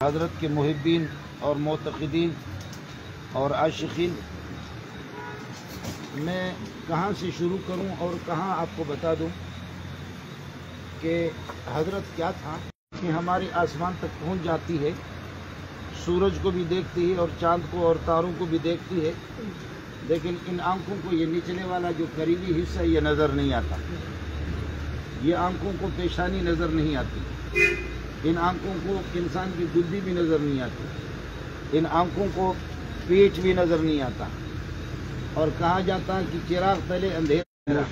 حضرت کے محبین اور معتقدین اور عاشقین، میں کہاں سے شروع کروں اور کہاں آپ کو بتا دوں کہ حضرت کیا تھا کہ ہماری آسمان تک پہنچ جاتی ہے، سورج کو بھی دیکھتی ہے اور چاند کو اور تاروں کو بھی دیکھتی ہے، لیکن ان آنکھوں کو یہ نچلے والا جو قریبی حصہ یہ نظر نہیں آتا، یہ آنکھوں کو پیشانی نظر نہیں آتی، ان آنکھوں کو انسان کی گدی بھی نظر نہیں آتی، ان آنکھوں کو پیٹ بھی نظر نہیں آتا، اور کہا جاتا ہے کہ چراغ تلے اندھیرا۔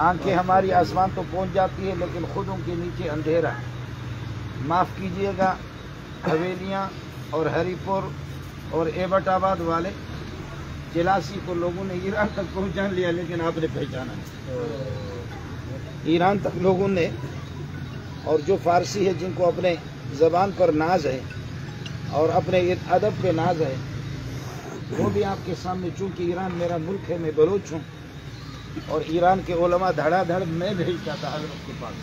آنکھیں ہماری آسمان تو پہنچ جاتی ہے لیکن خود ان کے نیچے اندھیرا ہے۔ معاف کیجئے گا، حویلیاں اور ہری پور اور ایبٹ آباد والے چلاسی کو لوگوں نے ایران تک پہنچا لیا لیکن آپ نے پہچانا نہیں۔ ایران تک لوگوں نے، اور جو فارسی ہے جن کو اپنے زبان پر ناز ہے اور اپنے ادب پہ ناز ہے، وہ بھی آپ کے سامنے، چونکہ ایران میرا ملک ہے، میں بلوچ ہوں، اور ایران کے علماء دھڑا دھڑ میں بھیجتا تھا حضرت کے پاس۔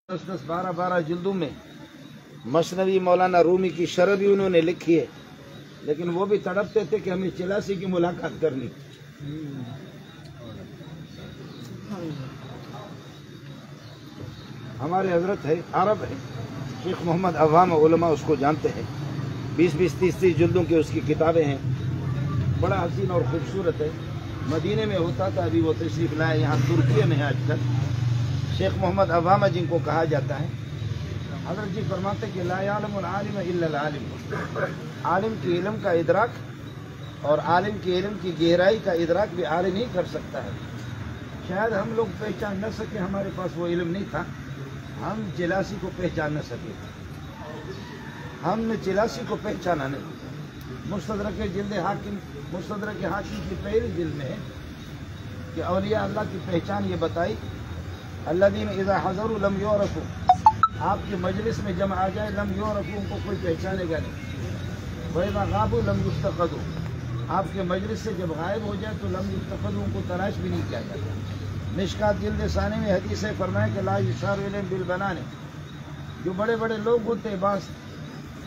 10 12 جلدوں میں مثنوی مولانا رومی کی شرح بھی انہوں نے لکھی ہے، لیکن وہ بھی تڑپتے تھے کہ ہمیں چلاسی کی ملاقات کرنی۔ ہمارے حضرت ہے، عرب ہے، شیخ محمد عوام علماء اس کو جانتے ہیں، 20 30 جلدوں کی اس کی کتابیں ہیں، بڑا حسین اور خوبصورت ہے۔ مدینے میں ہوتا تھا، ابھی وہ تشریف لائے، یہاں ترکیہ میں ہے آج کل۔ شیخ محمد عوامہ جن کو کہا جاتا ہے، حضرت جی فرماتے کہ لا یعلم العالم الا العالم، عالم کے علم کا ادراک اور عالم کے علم کی گہرائی کا ادراک بھی عالم ہی کر سکتا ہے۔ شاید ہم لوگ پہچان نہ سکے، ہمارے پاس وہ علم نہیں تھا، ہم چلاسی کو پہچان نہ سکے، ہم نے چلاسی کو پہچانا نہیں۔ مستدرک حاکم کی پہلی جلد میں ہے کہ اولیاء اللہ کی پہچان یہ بتائی، الذین اذا حضروا لم یعرفوا، آپ کے مجلس میں جمع آ جائے لم یعرفوا، ان کو کوئی پہچانے گا نہیں، واذا غابوا لم یفتقدوا، آپ کے مجلس سے جب غائب ہو جائے تو لم یفتقدوا، ان کو تلاش بھی نہیں کیا جاتا۔ مشکات جلد ثانی میں حدیث ہے، فرمایا کہ لا یشار الیہم بالبنان، جو بڑے بڑے لوگ ہوتے ہیں، بعض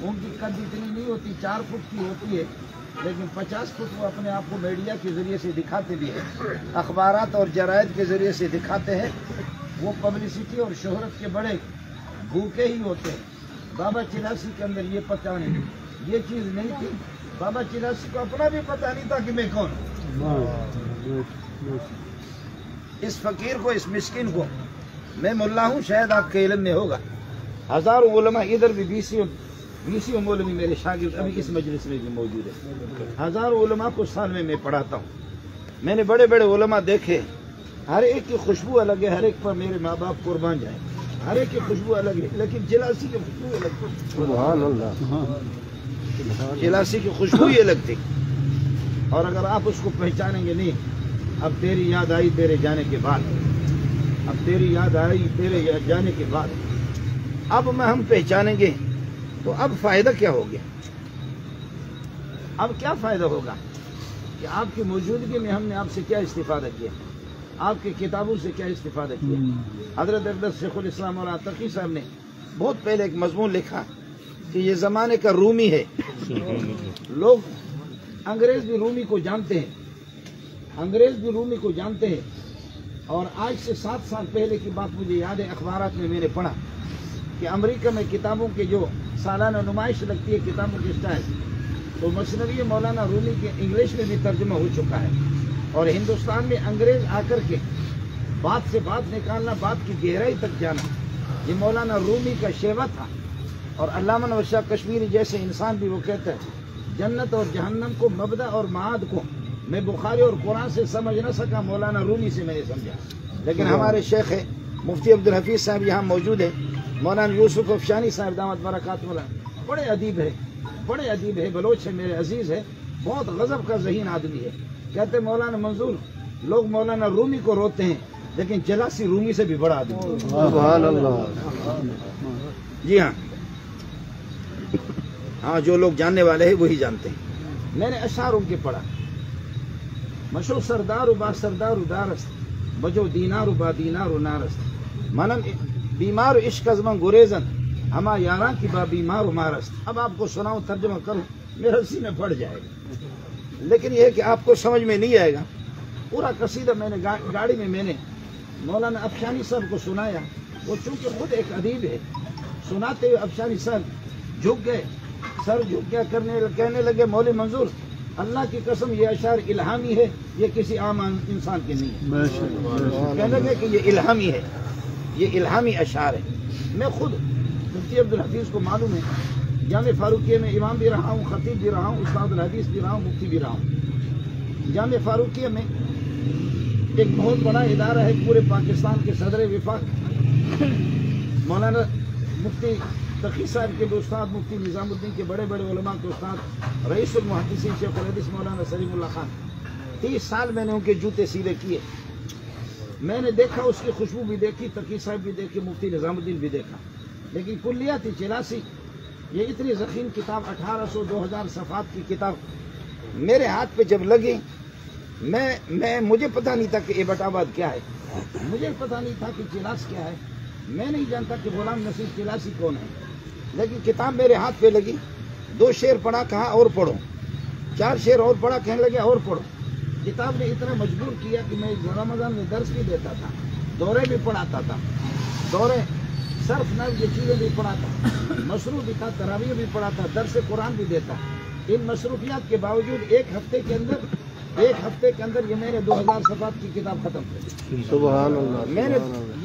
ان کی قد اتنی نہیں ہوتی، 4 فٹ کی ہوتی ہے، لیکن 50 فٹ وہ اپنے آپ کو میڈیا کے ذریعے سے دکھاتے بھی ہیں، اخبارات اور جرائد کے ذریعے سے دکھاتے ہیں، وہ پبلسٹی اور شہرت کے بڑے بھوکے ہی ہوتے ہیں۔ بابا چلاسی کے اندر یہ پتہ نہیں، یہ چیز نہیں تھی، بابا چلاسی کو اپنا بھی پتہ نہیں تھا کہ میں کون ہوں۔ اس فقیر کو، اس مسکین کو، میں ملا ہوں، شاید آپ کے علم میں ہوگا، ہزاروں علماء ادھر بھی 20 مولوی میرے شاگرد ابھی اس مجلس میں بھی موجود ہے، ہزاروں علماء کو سال میں پڑھاتا ہوں۔ میں نے بڑے بڑے علماء دیکھے، ہر ایک کی خوشبو الگ ہے، ہر ایک پر میرے ماں باپ قربان جائیں، ہر ایک کی خوشبو الگ ہے، لیکن چلاسی کی خوشبو الگ تھی۔ سبحان اللہ، چلاسی کی خوشبو ہی الگ تھی، اور اگر آپ اس کو پہچانیں گے نہیں، اب تیری یاد آئی تیرے جانے کے بعد، اب تیری یاد آئی تیرے جانے کے بعد، اب ہم پہچانیں گے تو اب فائدہ کیا ہو گیا؟ اب کیا فائدہ ہوگا کہ آپ کی موجودگی میں ہم نے آپ سے کیا استفادہ کیا، آپ کی کتابوں سے کیا استفادہ کیا؟ حضرت اقدس شیخ الاسلام مولانا تقی صاحب نے بہت پہلے ایک مضمون لکھا کہ یہ زمانے کا رومی ہے۔ لوگ انگریز بھی رومی کو جانتے ہیں، انگریز بھی رومی کو جانتے ہیں، اور آج سے 7 سال پہلے کی بات مجھے یاد ہے، اخبارات میں نے پڑھا کہ امریکہ میں کتابوں کے جو سالانہ نمائش لگتی ہے کتابوں کے سٹائل، تو مثنوی مولانا رومی کے انگلش میں بھی ترجمہ ہو چکا ہے، اور ہندوستان میں انگریز آ کر کے بات سے بات نکالنا، بات کی گہرائی تک جانا، یہ مولانا رومی کا شیوا تھا۔ اور علامہ نواز شاہ کشمیری جیسے انسان بھی وہ کہتا ہے جنت اور جہنم کو، مبدا اور معاد کو میں بخاری اور قرآن سے سمجھ نہ سکا، مولانا رومی سے میں نے سمجھا۔ لیکن ہمارے شیخ ہے مفتی عبدالحفیظ صاحب یہاں موجود ہیں، مولانا یوسف افشانی صاحب دامت برکات مولانا، بڑے ادیب ہے، بلوچ ہے، میرے عزیز ہے، بہت غضب کا ذہین آدمی ہے۔ کہتے مولانا منظور، لوگ مولانا رومی کو روتے ہیں لیکن چلاسی رومی سے بھی بڑا آدمی۔ سبحان اللہ۔ جی ہاں، جو لوگ جاننے والے ہیں وہی جانتے ہیں۔ میں نے اشعار ان کے پڑھا، مشو سردار و با سردار و دارست، بجو دینار و با دینار و نارست، منم बीमार इश्क अज़मं गुरेजन हमा यारा की बा बीमार मारस्त। अब आपको सुनाऊं, तर्जुमा करूं, मेरा सीने फट जाएगा, लेकिन यह है कि आपको समझ में नहीं आएगा। पूरा कसीदा मैंने गाड़ी में मैंने मौलाना अफशानी साहब को सुनाया। वो चूंकि खुद एक अदीब है, सुनाते हुए अफशानी साहब झुक गए, सर झुक गया, कहने लगे मौलवी मंजूर अल्लाह की कसम ये अशार इल्हामी है, ये किसी आम इंसान के नहीं है। कहने लगे कि ये इल्हामी है, ये इल्हामी अशार है। मैं खुद मुफ्ती अब्दुल हफीज को मालूम है, जामे फारूकिया में इमाम भी रहा हूँ, खतीब भी रहा हूँ, उस्ताद हदीस भी रहा हूँ, मुफ्ती भी रहा हूँ। जामे फारूकिया में एक बहुत बड़ा इदारा है पूरे पाकिस्तान के सदर विफाक मौलाना मुफ्ती तकी साहब के उस्ताद, मुफ्ती निजामुद्दीन के बड़े बड़े उलमा के उस्ताद, रईसुल मुहद्दिसीन शेख हदीस मौलाना सलीमुल्लाह खान। 30 साल मैंने उनके जूते सीले किए। मैंने देखा, उसकी खुशबू भी देखी, तकी साहब भी देखी, मुफ्ती निजामुद्दीन भी देखा। लेकिन कुल्लियाती 84 ये इतनी ज़ख़ीम किताब 1800-2000 सफ़ात की किताब मेरे हाथ पे जब लगी, मुझे पता नहीं था कि एबटाबाद क्या है, मुझे पता नहीं था कि चिलास क्या है, मैं नहीं जानता कि गुलाम नसीर चिलासी कौन है। लेकिन किताब मेरे हाथ पे लगी, 2 शेर पढ़ा, कहा और पढ़ो, 4 शेर और पढ़ा, कहने लगे और पढ़ो। किताब ने इतना मजबूर किया कि मैं रमज़ान में दर्स भी देता था, दौरे भी पढ़ाता था, दौरे सर्फ नव ये चीज़ें भी पढ़ाता, मसरूफ भी था, तरावीह भी पढ़ाता, दर्स कुरान भी देता। इन मसरूफियात के बावजूद एक हफ्ते के अंदर ये मैंने 2000 सफ़ात की किताब खत्म कर दी। सुभान अल्लाह। मैंने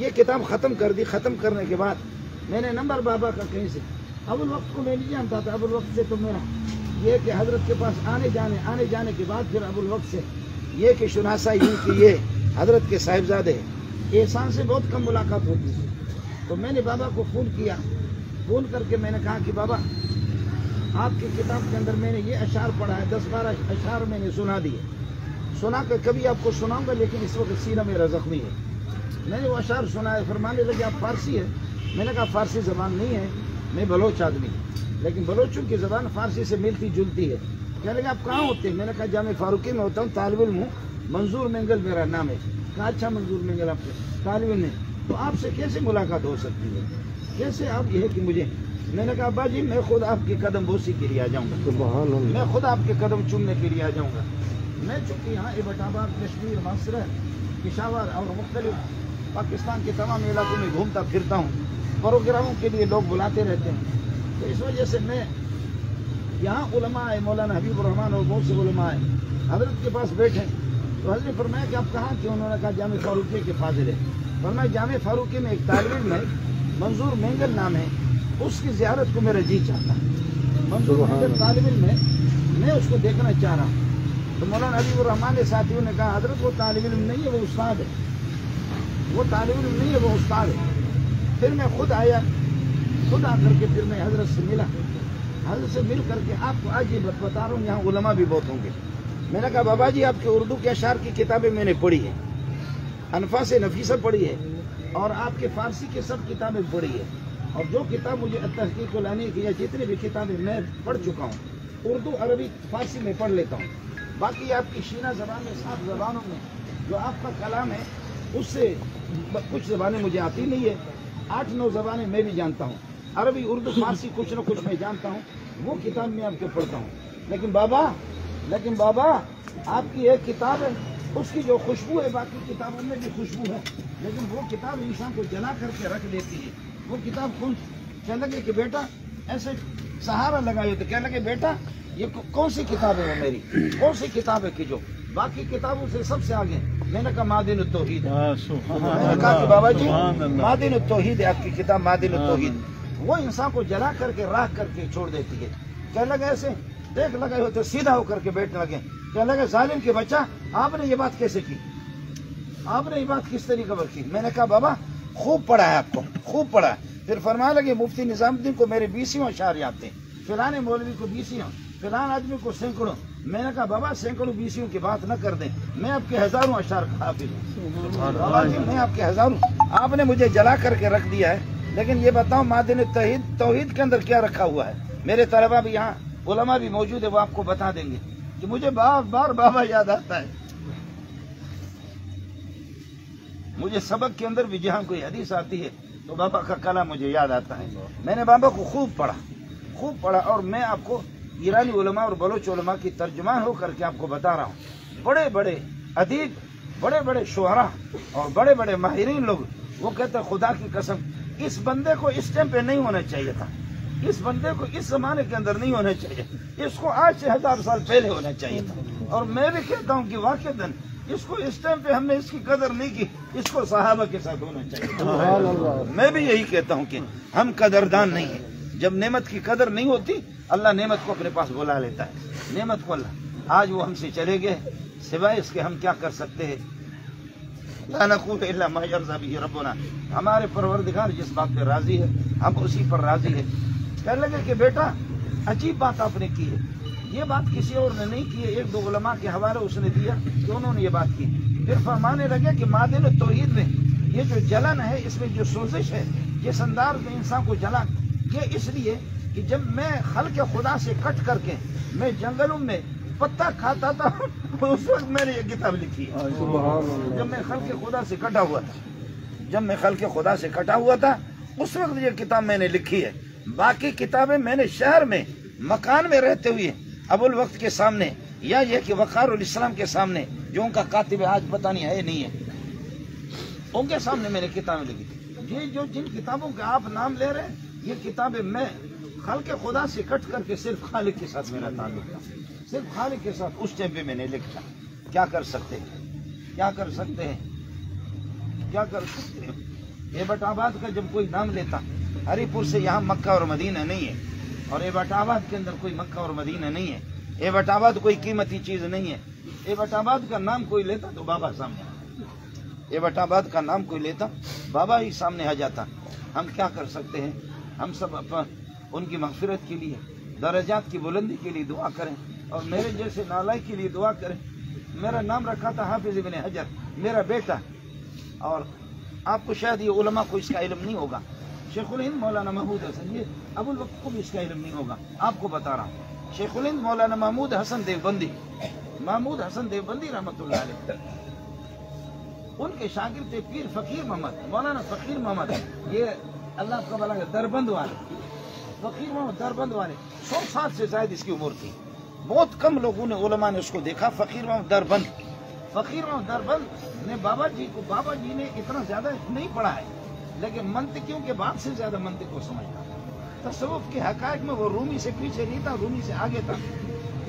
ये किताब खत्म कर दी। खत्म करने के बाद मैंने नंबर बाबा का कहीं से, अबुल वक्त को मैं नहीं जानता था, अबुल वक्त से तो मेरा ये कि हजरत के पास आने जाने के बाद फिर अबुल वक्त से ये कि शुनासा यूं कि ये हजरत के साहिबजादे एहसान से बहुत कम मुलाकात होती थी। तो मैंने बाबा को फ़ोन किया, फ़ोन करके मैंने कहा कि बाबा आपकी किताब के अंदर मैंने ये अशार पढ़ा है, 10-12 अशार मैंने सुना दिए, सुना कर कभी आपको सुनाऊंगा, लेकिन इस वक्त सीना मेरा जख्मी है। मैंने वो अशार सुना है। फरमाने लगे आप फारसी है? मैंने कहा फारसी ज़बान नहीं है, मैं बलोच आदमी, लेकिन बलोचों की ज़बान फारसी से मिलती जुलती है। कहने लगे आप कहाँ होते हैं? मैंने कहा जामे फारूकी में होता हूँ, तालिब इल्म हूँ, मंजूर मेंगल मेरा नाम है। कहा अच्छा मंजूर मेंगल आपके तालिब इल्म है, तो आपसे कैसे मुलाकात हो सकती है, कैसे आप ये है कि मुझे? मैंने कहा अब्बा जी मैं खुद आपके कदम बोसी के लिए आ जाऊँगा, मैं खुद आपके कदम चूमने के लिए आ जाऊँगा। मैं चूँकि यहाँ एबटाबाद, कश्मीर, मासरा, पिशावर और मुख्तलिफ पाकिस्तान के तमाम इलाकों में घूमता फिरता हूँ, प्रोग्रामों के लिए लोग बुलाते रहते हैं, तो इस वजह से मैं यहाँ उलमा है, मौलाना हबीब रहमान और बहुत से उलमा है, हजरत के पास बैठे। तो हजरत फरमाया कि आप कहाँ के? उन्होंने कहा जामे फारूकी के फाजिल है। फरमाया जामे फारूकी में एक तालिब इल्म है, मंजूर मेंगल नाम है, उसकी ज़ियारत को मेरा जी चाहता है। मंजूर मेंगल तालिब इल्म है, मैं उसको देखना चाह रहा हूँ। तो मौलाना हबीब रहमान ने साथियों ने कहा हजरत वो तालिब इल्म नहीं है, वो उस्ताद है, वो तालिब इल्म नहीं है, वो उस्ताद है। फिर मैं खुद आया, खुद आकर के फिर मैं हजरत से मिला, हजरत से मिल करके आपको आज ये बता रहा हूँ, यहाँ उलमा भी बहुत होंगे। मैंने कहा बाबा जी आपके उर्दू के अशार की किताबें मैंने पढ़ी है, अनफास नफीसा पढ़ी है, और आपके फारसी के सब किताबें पढ़ी है, और जो किताब मुझे तहकीक लाने की या जितनी भी किताबें मैं पढ़ चुका हूँ, उर्दू अरबी फारसी में पढ़ लेता हूँ। बाकी आपकी शीना ज़बान में 7 ज़बानों में जो आपका कलाम है उससे कुछ ज़बानें मुझे आती नहीं है, 8-9 ज़बानें मैं भी जानता हूँ, अरबी उर्दू फारसी कुछ न कुछ मैं जानता हूँ, वो किताब मैं आपको पढ़ता हूँ। लेकिन बाबा आपकी एक किताब है, उसकी जो खुशबू है बाकी किताबों में भी खुशबू है, लेकिन वो किताब इंसान को जला करके रख देती है। वो किताब कौन? कहने लगे कि बेटा ऐसे सहारा लगाए, तो कहने लगे बेटा ये कौन सी किताब है? वो मेरी कौन सी किताब है कि जो बाकी किताबों से सबसे आगे? मैंने कहा मादिन तौहीद। मैंने कहा कि बाबा जी मादिन तौहीद है आपकी किताब, मादिन तौहीद। वो इंसान को जला करके राख करके छोड़ देती है। कहने लगे ऐसे देख लगे हो तो सीधा होकर के बैठने लगे। कहने लगे जालिम के बच्चा आपने ये बात कैसे की, आपने ये बात किस तरीके पर की? मैंने कहा बाबा खूब पढ़ा है, आपको खूब पढ़ा है। फिर फरमाने लगे मुफ्ती निजामुद्दीन को मेरे 20 अशार याद थे, फिलाने मौलवी को 20, फिलान आदमी को सैकड़ों। मैंने कहा बाबा सैकड़ों 20 की बात न कर दें, मैं आपके हजारों अशार हाफिज हूँ। बाबा जी मैं आपके हजारों, आपने मुझे जला करके रख दिया है, लेकिन ये बताओ मादिन तौहीद के अंदर क्या रखा हुआ है? मेरे तलबा भी यहाँ उलमा भी मौजूद है, वो आपको बता देंगे कि मुझे बार बाबा याद आता है। मुझे सबक के अंदर भी जहाँ कोई हदीस आती है تو بابا کا کلام مجھے یاد آتا ہے. میں نے بابا کو خوب پڑھا اور میں آپ کو ایرانی علماء اور بلوچ علماء کی ترجمان ہو کر کے آپ کو بتا رہا ہوں. بڑے بڑے ادیب، بڑے بڑے شعراء اور بڑے بڑے ماہرین لوگ وہ کہتے ہیں خدا کی قسم اس بندے کو اس ٹائم پہ نہیں ہونا چاہیے تھا، اس بندے کو اس زمانے کے اندر نہیں ہونا چاہیے، اس کو آج سے 1000 سال پہلے ہونا چاہیے تھا. اور میں بھی کہتا ہوں کہ واقعاً اس کو اس ٹائم پہ ہم نے اس کی قدر نہیں کی، اس کو صحابہ کے ساتھ ہونا چاہیے. میں بھی یہی کہتا ہوں کہ ہم قدردان نہیں ہیں. جب نعمت کی قدر نہیں ہوتی اللہ نعمت کو اپنے پاس بلا لیتا ہے. نعمت کو اللہ آج وہ ہم سے چلے گئے، سوائے اس کے ہم کیا کر سکتے ہیں؟ لا نقول الا ما يرضى به ربنا. ہمارے پروردگار جس بات پہ راضی ہے ہم اسی پر راضی ہے. کہنے لگے کہ بیٹا عجیب بات آپ نے کی ہے، یہ بات کسی اور نے نہیں کی ہے. ایک دو علماء کے حوالے اس نے دیا کہ انہوں نے یہ بات کی. پھر فرمانے لگے کہ معدن التوحید میں یہ جو جلن ہے، اس میں جو سوزش ہے، جس انداز میں انسان کو جلا، یہ اس لیے کہ جب میں خلق خدا سے کٹ کر کے میں جنگلوں میں پتا کھاتا تھا اس وقت میں نے یہ کتاب لکھی ہے. جب میں خلق خدا سے کٹا ہوا تھا اس وقت یہ کتاب میں نے لکھی ہے. باقی کتابیں میں نے شہر میں مکان میں رہتے ہوئے ابو الوقت کے سامنے یا یہ کہ وقار الاسلام کے سامنے جو ان کا کاتب آج پتہ نہیں ہے نہیں ہے، ان کے سامنے میں نے کتابیں لکھی. یہ جو جن کتابوں کے آپ نام لے رہے ہیں یہ کتابیں میں خلق خدا سے کٹ کر کے صرف خالق کے ساتھ میرا تعلق تھا، صرف خالق کے ساتھ اس ٹائم پہ میں نے لکھا. کیا کر سکتے ہیں؟ ایبٹ آباد کا جب کوئی نام لیتا، ہری پور سے یہاں مکہ اور مدینہ نہیں ہے، اور ایبٹ آباد کے اندر کوئی مکہ اور مدینہ نہیں ہے. ایبٹ آباد کوئی قیمتی چیز نہیں ہے. ایبٹ آباد کا نام کوئی لیتا تو بابا سامنے آتا. ایبٹ آباد کا نام کوئی لیتا بابا ہی سامنے آ جاتا. ہم کیا کر سکتے ہیں؟ ہم سب ان کی مغفرت کے لیے، درجات کی بلندی کے لیے دعا کریں، اور میرے جیسے نالائق کے لیے دعا کریں. میرا نام رکھا تھا حافظ ابن حجر، میرا بیٹا. اور آپ کو شاید یہ علماء کو اس کا علم نہیں ہوگا، شیخ الہند مولانا محمود حسن، یہ ابو الوقت کو بھی اس کا علم نہیں ہوگا. آپ کو بتا رہا ہوں، شیخ الہند مولانا محمود حسن دیوبندی رحمۃ اللہ علیہ، ان کے شاگرد تھے پیر فقیر محمد، مولانا فقیر محمد. یہ اللہ کا بلا دربند والے، فقیر محمد دربند والے 100 سال سے زائد اس کی عمر تھی. بہت کم لوگوں نے علماء نے اس کو دیکھا. فقیر محمد دربند نے بابا جی نے اتنا زیادہ نہیں پڑھا ہے، لیکن منطقیوں کے بعد سے زیادہ منطق کو سمجھتا. تصوف کے حقائق میں وہ رومی سے پیچھے نہیں تھا، رومی سے آگے تھا.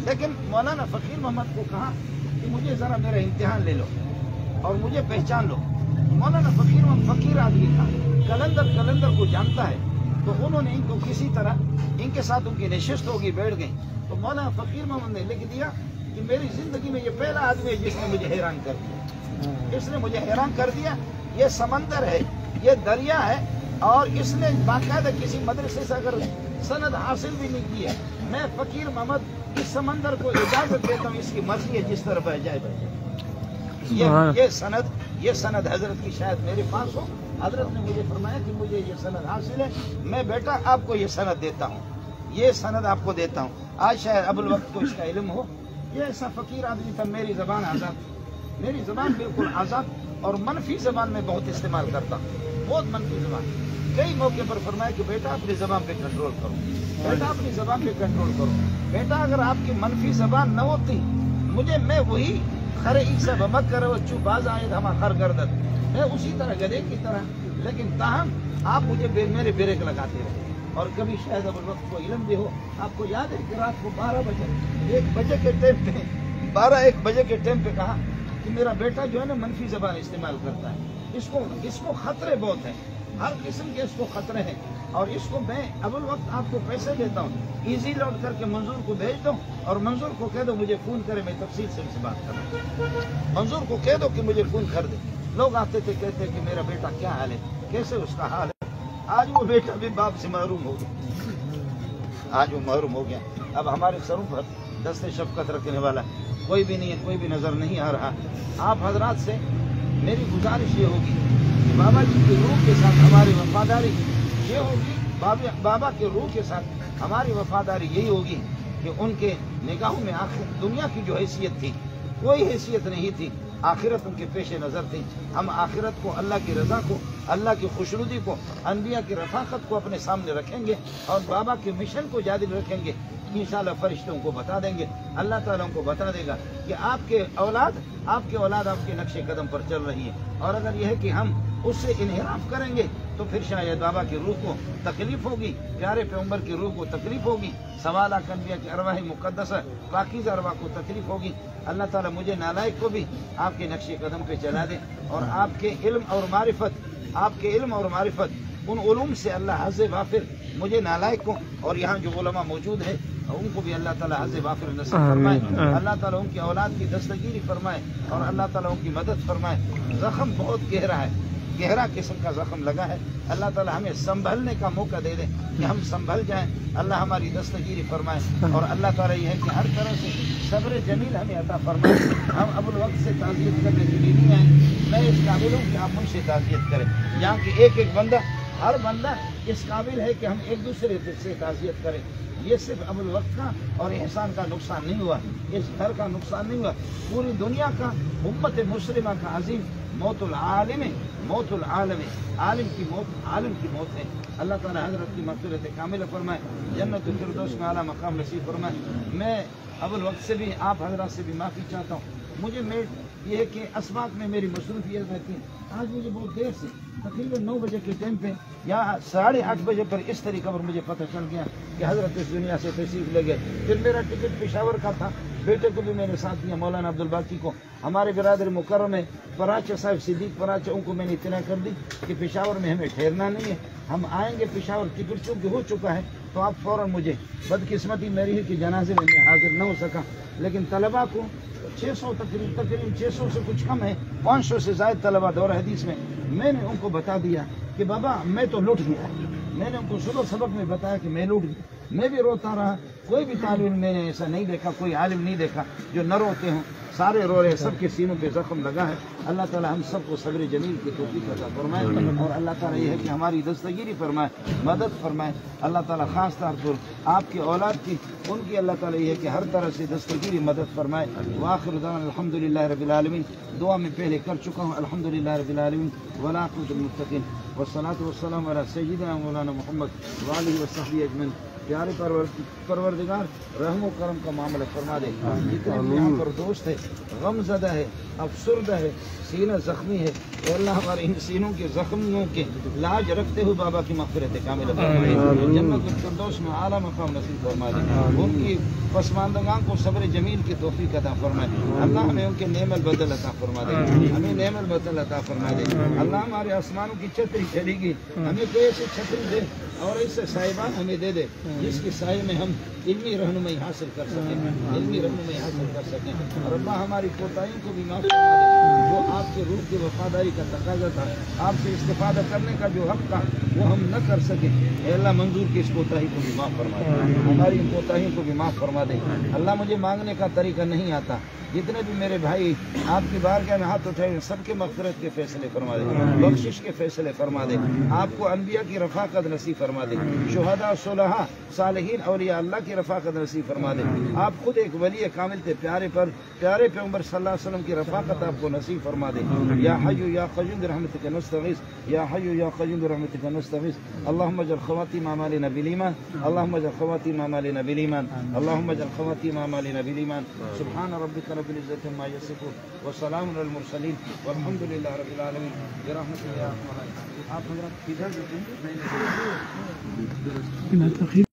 لیکن مولانا فقیر محمد کو کہا کہ مجھے ذرا میرا امتحان لے لو اور مجھے پہچان لو. مولانا فقیر محمد فقیر آدمی تھا، کلندر کو جانتا ہے. تو انہوں نے ان کو کسی طرح ان کے ساتھ ان کی نشست ہوگی، بیٹھ گئی. تو مولانا فقیر محمد نے لکھ دیا کہ میری زندگی میں یہ پہلا آدمی ہے جس نے مجھے حیران کر دیا. اس نے مجھے حیران کر دیا. یہ سمندر ہے، یہ دریا ہے، اور اس نے باقاعدہ کسی مدرسے سے اگر سند حاصل بھی نہیں کی ہے. میں فقیر محمد اس سمندر کو اجازت دیتا ہوں، اس کی مرضی ہے جس طرح بہ جائے. یہ سند حضرت کی شاید میرے پاس ہو. حضرت نے مجھے فرمایا کہ مجھے یہ سند حاصل ہے، میں بیٹا آپ کو یہ سند دیتا ہوں، یہ سند آپ کو دیتا ہوں. آج شاید ابو الوقت کو اس کا علم ہو. یہ ایسا فقیر آدمی تھا. میری زبان آزاد، میری زبان بالکل آزاد، اور منفی زبان میں بہت استعمال کرتا ہوں، بہت منفی زبان. کئی موقع پر فرمایا کہ بیٹا اپنی زبان پہ کنٹرول کرو، بیٹا اپنی زبان پہ کنٹرول کرو. بیٹا اگر آپ کی منفی زبان نہ ہوتی میں وہی خرے عیسیٰ بمک کرو چو باز آئے ہما خر گردت، میں اسی طرح گدے کی طرح. لیکن تاہم آپ مجھے میرے بریک لگاتے رہے. اور کبھی شاید اب وقت کو علم بھی ہو. آپ کو یاد ہے کہ رات کو 12 بجے 1 بجے کے ٹائم پہ 1 بجے کے ٹائم پہ کہا کہ میرا بیٹا جو ہے نا منفی زبان استعمال کرتا ہے، اس کو خطرے بہت ہیں، ہر قسم کے اس کو خطرے ہیں. اور اس کو میں اول وقت آپ کو پیسے دیتا ہوں، ایزی لوڈ کر کے منظور کو بھیج دو، اور منظور کو کہہ دو مجھے فون کرے، میں تفصیل سے ان سے بات کر رہا ہوں. منظور کو کہہ دو کہ مجھے فون کر دے. لوگ آتے تھے کہتے کہ میرا بیٹا کیا حال ہے، کیسے اس کا حال ہے. آج وہ بیٹا بھی باپ سے محروم ہو گیا. اب ہمارے سروں پر دست شفقت رکھنے والا کوئی بھی نہیں ہے، کوئی بھی نظر نہیں آ رہا. آپ حضرات سے میری گزارش یہ ہوگی کہ بابا جی کی روح کے ساتھ ہماری وفاداری یہ ہوگی، بابا کے روح کے ساتھ ہماری وفاداری یہی ہوگی کہ ان کے نگاہوں میں آخر دنیا کی جو حیثیت تھی کوئی حیثیت نہیں تھی. आखिरत उनके पेश नज़र थी। हम आखिरत को, अल्लाह की रज़ा को, अल्लाह की खुशनुदी को, अनबिया की रफ़ाकत को अपने सामने रखेंगे और बाबा के मिशन को जारी रखेंगे। इंशाअल्लाह फरिश्तों को बता देंगे, अल्लाह ताला उनको बता देगा कि आपके औलाद आपके नक्शे कदम पर चल रही है। और अगर यह है कि हम उससे इन्हिराफ करेंगे तो फिर शायद बाबा की रूह को तकलीफ होगी, प्यारे पैगंबर की रूह को तकलीफ होगी, सवाल अनबिया की अरवाह मुक़द्दस पाकीज़ा अरवाह को तकलीफ होगी। अल्लाह ताला मुझे नालायक को भी आपके नक्शे कदम पे चला दे और आपके इल्म और मारिफत उन उलूम से अल्लाह हज़ वाफिर मुझे नालायक को और यहाँ जो उलमा मौजूद है उनको भी अल्लाह ताला हज़ वाफिर नसीब फरमाए। अल्लाह ताला उनकी औलाद की दस्तगीरी फरमाए और अल्लाह ताला उनकी मदद फरमाए। ज़ख्म बहुत गहरा है, गहरा किस्म का ज़ख्म लगा है। अल्लाह ताला हमें संभलने का मौका दे दे कि हम संभल जाएं। अल्लाह हमारी दस्तगीरी फरमाए और अल्लाह ताला ये है कि हर तरह से सब्र जमील हमें अता फरमाए। हम अबुल वक्त से ताज़ियत करने के लिए नहीं आए, मैं इस काबिल हूँ कि आप मुझसे ताज़ियत करें। यहाँ के एक बंदा, हर बंदा इस काबिल है कि हम एक दूसरे से ताज़ियत करें। ये सिर्फ अबुल वक्त का और एहसान का नुकसान नहीं हुआ, इस घर का नुकसान नहीं हुआ, पूरी दुनिया का उम्मत मुस्लिमा का अजीम मौतुल आलिम आलिम की मौत है। अल्लाह ताला हज़रत की मग़फ़िरत कामिल फरमाए, जन्नत फिरदौस में आला मकाम नसीब फरमाए। मैं अबुल वक्त से भी, आप हज़रात से भी माफ़ी चाहता हूँ। मुझे ये है कि असबाब में मेरी मसरूफियत रहती है। आज मुझे बहुत देर से तकरीबन 9 बजे के टाइम पे या 8:30 बजे पर इस तरीक़े पर मुझे पता चल गया कि हज़रत इस दुनिया से तशरीफ़ ले गए। फिर मेरा टिकट पेशावर का था, बेटे को भी मैंने साथ दिया, मौलाना अब्दुल बाकी को। हमारे बिरादर मुकर्रम है फराचा साहब सिद्दीक फराचा, उनको मैंने इतना कर दी कि पेशावर में हमें ठहरना नहीं है, हम आएंगे पेशावर। टिकट चूँकि हो चुका है तो आप फ़ौरन, मुझे बदकिस्मती मेरी है कि जनाजे में मैं हाजिर न हो सका, लेकिन तलबा को 600 तकरीबन 600 से कुछ कम है, 500 से ज़्यादा तलबा दौर हदीस में, मैंने उनको बता दिया कि बाबा मैं तो लुट गया। मैंने उनको सुबह सबक में बताया कि मैं लुट गया, मैं भी रोता रहा। कोई भी तालिब मैंने ऐसा नहीं देखा, कोई आलिम नहीं देखा जो न रोते हों, सारे रो रहे, सबके सीनों पे जख्म लगा है। अल्लाह ताला हम सबको सब्र जमील की तौफीक अता फरमाए और अल्लाह ताला ये है कि हमारी दस्तगीरी फरमाए, मदद फरमाए। अल्लाह ताला खास तौर पर आपकी औलाद की, उनकी अल्लाह ताला ये है कि हर तरह से दस्तगीरी मदद फरमाए। वाखिर दाना अल्हम्दुलिल्लाह रब्बिल आलमीन। दुआ में पहले कर चुका हूँ, अल्हम्दुलिल्लाह रब्बिल आलमीन वला अक़ीमुल मुत्तक़ीन वस्सलातु वस्सलामु अला सय्यिदिना मौलाना मुहम्मद व आलिहि व सहबिहि अजमईन। प्यारे परवरदिगार रहम करम का मामला फरमा दे। जितने भी यहाँ पर दोस्त है, गमज़दा है, अफसरदा है, सीना ज़ख्मी है, अल्लाह हमारे इन सीनों के ज़ख्मियों के लाज रखते हुए बाबा की मग़फ़िरत कामिल फरमाए, जन्नत फिरदौस में आला मकाम नसीब फरमा दे। उनकी पसमानदगां को सब्र जमील की तौफीक अता फरमाए। अल्लाह हमें उनके नेमल बदल अता फरमा दे, हमें नेमल बदल अता फरमा दे। अल्लाह हमारे आसमानों की छतरी चलेगी, हमें कोई ऐसी छतरी दे और ऐसे साहिबान हमें दे दे जिसके साये में हम इल्मी रहनुमाई हासिल कर सकें, इल्मी रहनुमाई हासिल कर सकें। और अल्लाह हमारी कोताहियों को भी माफ़ फरमा दे। जो आपके रूह की वफादारी का तकाजा था, आपसे इस्तिफादा करने का जो हक था वो हम न कर सके, अल्लाह मंजूर की इस कोताही को भी माफ़ फरमा दे, हमारी इन कोताहियों को भी माफ़ फरमा दे। अल्लाह मुझे मांगने का तरीका नहीं आता, जितने भी मेरे भाई आपकी बारगाह में हाथ उठाए सबके मग़फ़िरत के फैसले फरमा दे, बख्शिश के फैसले फरमा दे, आपको अनबिया की रफ़ाकत नसीब फरमा दे, शुहदा सुलहा सालिहीन औलिया अल्लाह की रफ़ाकत नसीब फरमा दे। आप खुद एक वली कामिल थे, प्यारे पैगंबर सल्लल्लाहु अलैहि वसल्लम की रफ़ाकत आपको नसीब फरमा दे। या हय्यु या क़य्यूम बिरहमतिका नस्तगीस, या हय्यु या क़य्यूम बिरहमतिका नस्तगीस। अल्लाहुम्मा जअल ख़वातीम अमालिना बिल ईमान, अल्लाहुम्मा जअल ख़वातीम अमालिना बिल ईमान, अल्लाहुम्मा जअल ख़वातीम अमालिना बिल ईमान। सुब्हान रब्बिका रब्बिल इज़्ज़ति अम्मा यसिफून व सलामुन अलल मुरसलीन वल्हम्दुलिल्लाहि रब्बिल आलमीन बिरहमतिका या अरहमर राहिमीन। आप हज़रात किधर